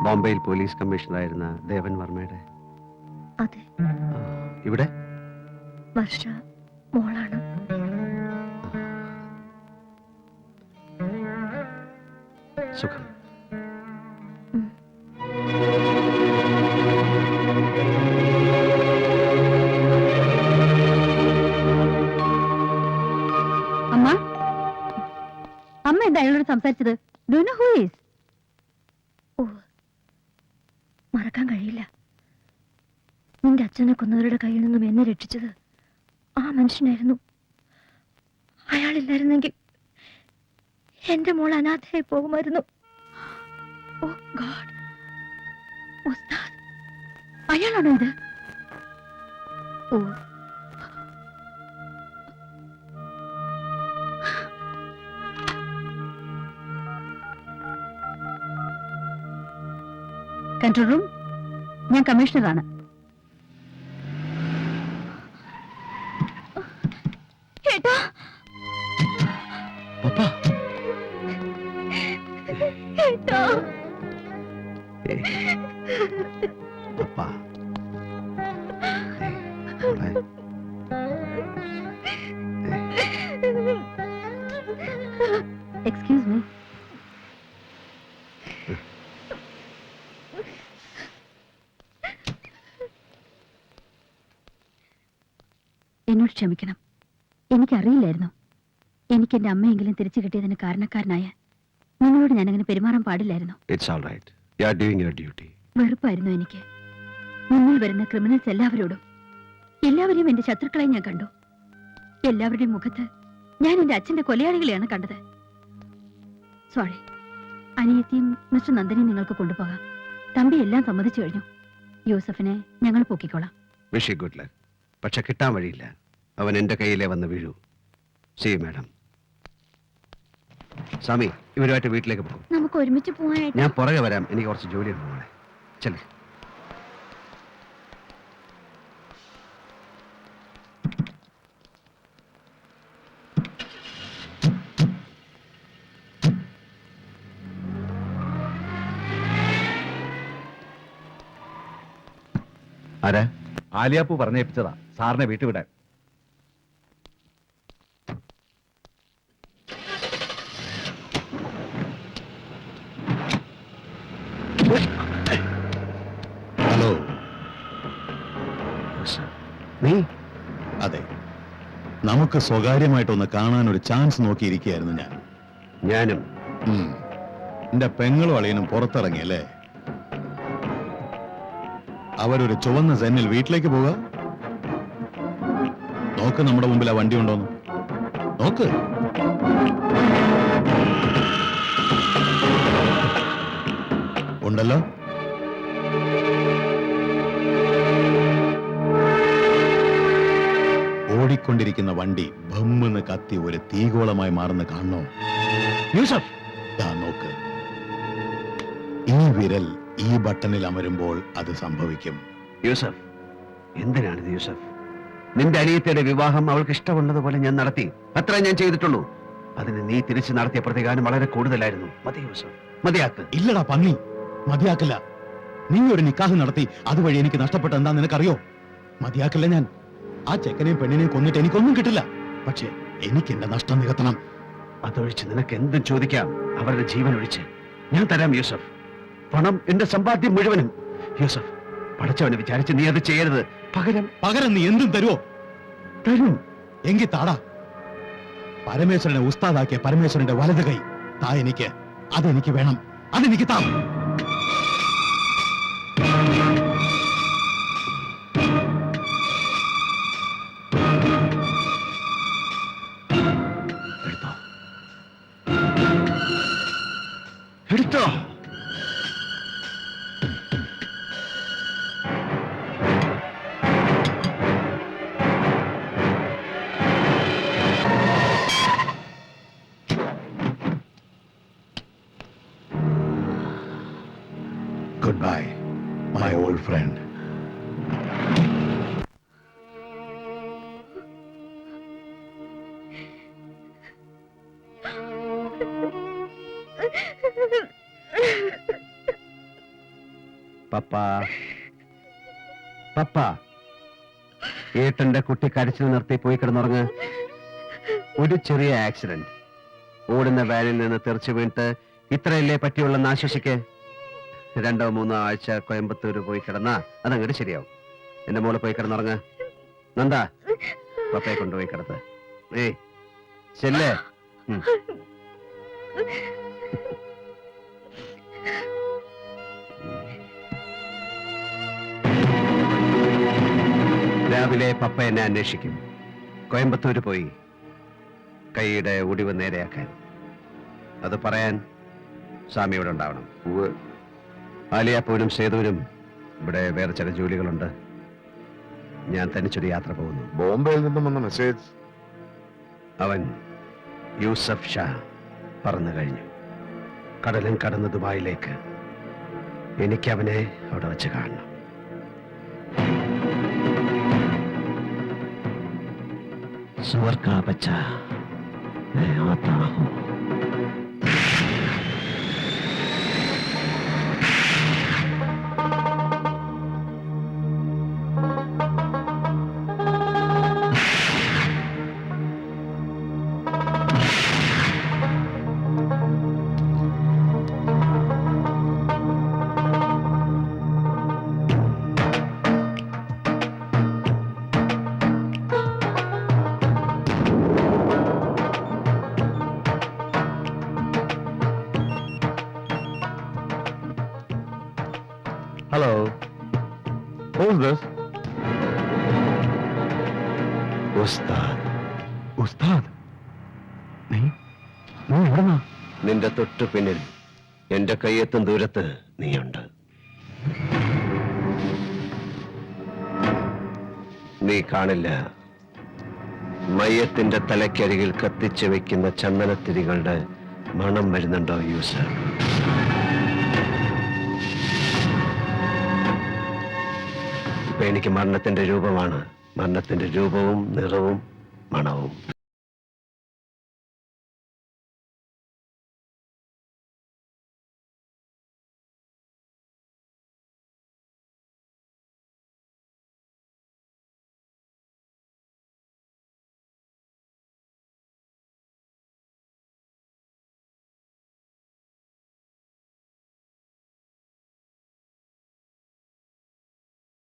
ബോംബെയിൽ പോലീസ് കമ്മീഷണറായിരുന്ന ദേവൻ വർമ്മയുടെ. അതെ. ഇവിടെ വർഷ മോളാണ്. സുഖം. അമ്മ, അമ്മ എന്താ അയാളോട് സംസാരിച്ചത്? Do you know who is? ഓ, മറക്കാൻ കഴിയില്ല. നിന്റെ അച്ഛനെ കൊന്നവരുടെ കയ്യിൽ നിന്നും എന്നെ രക്ഷിച്ചത് ആ മനുഷ്യനായിരുന്നു. അയാളില്ലായിരുന്നെങ്കിൽ എന്റെ മോൾ അനാഥയായി പോകുമായിരുന്നു. ഓ ഗോഡ്, ഉസ്താദ് അയാളാണോ ഇത്? ഓ, കൺട്രോൾ റൂം, ഞാൻ കമ്മീഷണറാണ്. ഏട്ടാ, ഏട്ടാ, എക്സ്ക്യൂസ് മീ. എന്നോട് ക്ഷമിക്കണം. എനിക്കറിയില്ലായിരുന്നു. എനിക്ക് എന്റെ അമ്മയെങ്കിലും തിരിച്ചു കിട്ടിയതിന് കാരണക്കാരനായ നിങ്ങളോട് ഞാനങ്ങനെ പെരുമാറാൻ പാടില്ലായിരുന്നു. വെറുപ്പായിരുന്നു എനിക്ക്. മുന്നിൽ വരുന്ന ക്രിമിനൽസ് എല്ലാവരെയും എന്റെ ശത്രുക്കളെ ഞാൻ കണ്ടു. എല്ലാവരുടെയും മുഖത്ത് ഞാൻ എന്റെ അച്ഛന്റെ കൊലയാളികളെയാണ് കണ്ടത്. സോറി. അനിയത്തിയും മിസ്റ്റർ നന്ദനെയും നിങ്ങൾക്ക് കൊണ്ടുപോകാം. തമ്പി എല്ലാം സമ്മതിച്ചു കഴിഞ്ഞു. യൂസഫിനെ ഞങ്ങൾ പൊക്കിക്കോളാം. പക്ഷെ കിട്ടാൻ വഴിയില്ല. അവൻ എന്റെ കയ്യിലേ വന്ന് വീഴൂ. C madam. സ്വാമി, ഇവരുമായിട്ട് വീട്ടിലേക്ക് പോകും. നമുക്ക് ഒരുമിച്ച് പോകാനായിട്ട്. ഞാൻ പുറകെ വരാം. എനിക്ക് കുറച്ച് ജോലിയുണ്ട് മോളെ. ചെല്ലേ. ആരാ? ആലിയാപ്പു പറഞ്ഞേൽപ്പിച്ചതാ സാറിനെ വീട്ടിൽ വിടാൻ. ഹലോ. നീ? അതെ, നമുക്ക് സ്വകാര്യമായിട്ടൊന്ന് കാണാൻ ഒരു ചാൻസ് നോക്കിയിരിക്കുകയായിരുന്നു ഞാനും. എന്റെ പെങ്ങളും അളിയനും പുറത്തിറങ്ങിയല്ലേ? അവരൊരു ചുവന്ന സെന്നിൽ വീട്ടിലേക്ക് പോവുക. നോക്ക്, നമ്മുടെ മുമ്പിൽ ആ വണ്ടി ഉണ്ടോന്ന് നോക്ക്. ഉണ്ടല്ലോ. ഓടിക്കൊണ്ടിരിക്കുന്ന വണ്ടി ഭമ്മെന്ന് കത്തി ഒരു തീഗോളമായി മാറുന്ന കാണണോ? യൂസഫ്, നോക്ക്. ഈ വിരൽ ഈ ബട്ടണിൽ അമരുമ്പോൾ അത് സംഭവിക്കും. യൂസഫ്, എന്തിനാണിത് യൂസഫ്? നിന്റെ അനിയത്തിയുടെ വിവാഹം അവൾക്ക് ഇഷ്ടമുള്ളതുപോലെ ഞാൻ നടത്തി. അത്ര ഞാൻ ചെയ്തിട്ടുള്ളൂ. അതിന് നീ തിരിച്ചു നടത്തിയ പ്രതികാരം വളരെ കൂടുതലായിരുന്നു. മതി യൂസഫ്, മതിയാക്ക്. ഇല്ലടാ പന്നി, മതിയാക്കില്ല. നീ ഒരു നിക്കാഹ് നടത്തി, അതുവഴി എനിക്ക് നഷ്ടപ്പെട്ട എന്താ നിനക്കറിയോ? മതിയാക്കില്ല ഞാൻ. ആ ചെക്കനെയും പെണ്ണിനെയും കൊന്നിട്ട് എനിക്കൊന്നും കിട്ടില്ല. പക്ഷേ എനിക്ക് എന്റെ നഷ്ടം നികത്തണം. അതൊഴിച്ച് നിനക്ക് എന്തും ചോദിക്കാം. അവരുടെ ജീവൻ ഒഴിച്ച് ഞാൻ തരാം യൂസഫ്. പണം, എന്റെ സമ്പാദ്യം മുഴുവനും. യൂസഫ്, പടച്ചവനെ വിചാരിച്ച് നീ അത് ചെയ്യരുത്. പകരം നീ എന്തും തരുമോ? തരും. എങ്കിൽ താടാ. പരമേശ്വരനെ ഉസ്താദാക്കിയ പരമേശ്വരന്റെ വലത് കൈ താ എനിക്ക്. അതെനിക്ക് വേണം. അതെനിക്ക് താ. എടുത്തോ. Goodbye, my old friend. പപ്പ പപ്പ ഏട്ടന്റെ കുട്ടി കരച്ചിൽ നിർത്തി പോയി കിടന്നുറങ്ങ്. ഒരു ചെറിയ ആക്സിഡന്റ്, ഓടുന്ന വാനിൽ നിന്ന് തെറിച്ചു വീണിട്ട് ഇത്രയല്ലേ പറ്റിയുള്ളെന്ന് ആശ്വസിക്ക്. 2-3 ആഴ്ച കോയമ്പത്തൂര് പോയി കിടന്നാ അതങ്ങോട്ട് ശരിയാവും. എന്റെ മോള് പോയി കിടന്നുറങ്ങ്. നന്ദ, പപ്പയെ കൊണ്ടുപോയി കിടത്ത്. ഏയ് ചെല്ലേ. രാവിലെ പപ്പ എന്നെ അന്വേഷിക്കും. കോയമ്പത്തൂര് പോയി കൈയുടെ ഒടിവ് നേരെയാക്കാൻ. അത് പറയാൻ സ്വാമി ഇവിടെ ഉണ്ടാവണം. ആലിയാപ്പൂരും സേതുവിനും ഇവിടെ വേറെ ചില ജോലികളുണ്ട്. ഞാൻ തനിച്ചൊരു യാത്ര പോകുന്നു. ബോംബെയിൽ നിന്നും വന്ന മെസ്സേജ്. അവൻ യൂസഫ് ഷാ പറന്നു കഴിഞ്ഞു. കടലും കടന്ന് ദുബായിലേക്ക്. എനിക്ക് അവനെ അവിടെ വെച്ച് കാണണം. सुअर का बच्चा मैं आता हूँ. Hello. Who's this? ഉസ്താദ്. ഉസ്താദ്, നീ എവിടുന്നാ? നിന്റെ തൊട്ടു പിന്നിൽ എന്റെ കയ്യെത്തും ദൂരത്ത് നീയുണ്ട്. നീ കാണില്ല. മയ്യത്തിന്റെ തലക്കരികിൽ കത്തിച്ചു വെക്കുന്ന ചന്ദനത്തിരികളുടെ മണം വരുന്നുണ്ടോ യൂസർ? ഇപ്പൊ എനിക്ക് മരണത്തിന്റെ രൂപമാണ്. മരണത്തിന്റെ രൂപവും നിറവും മണവും.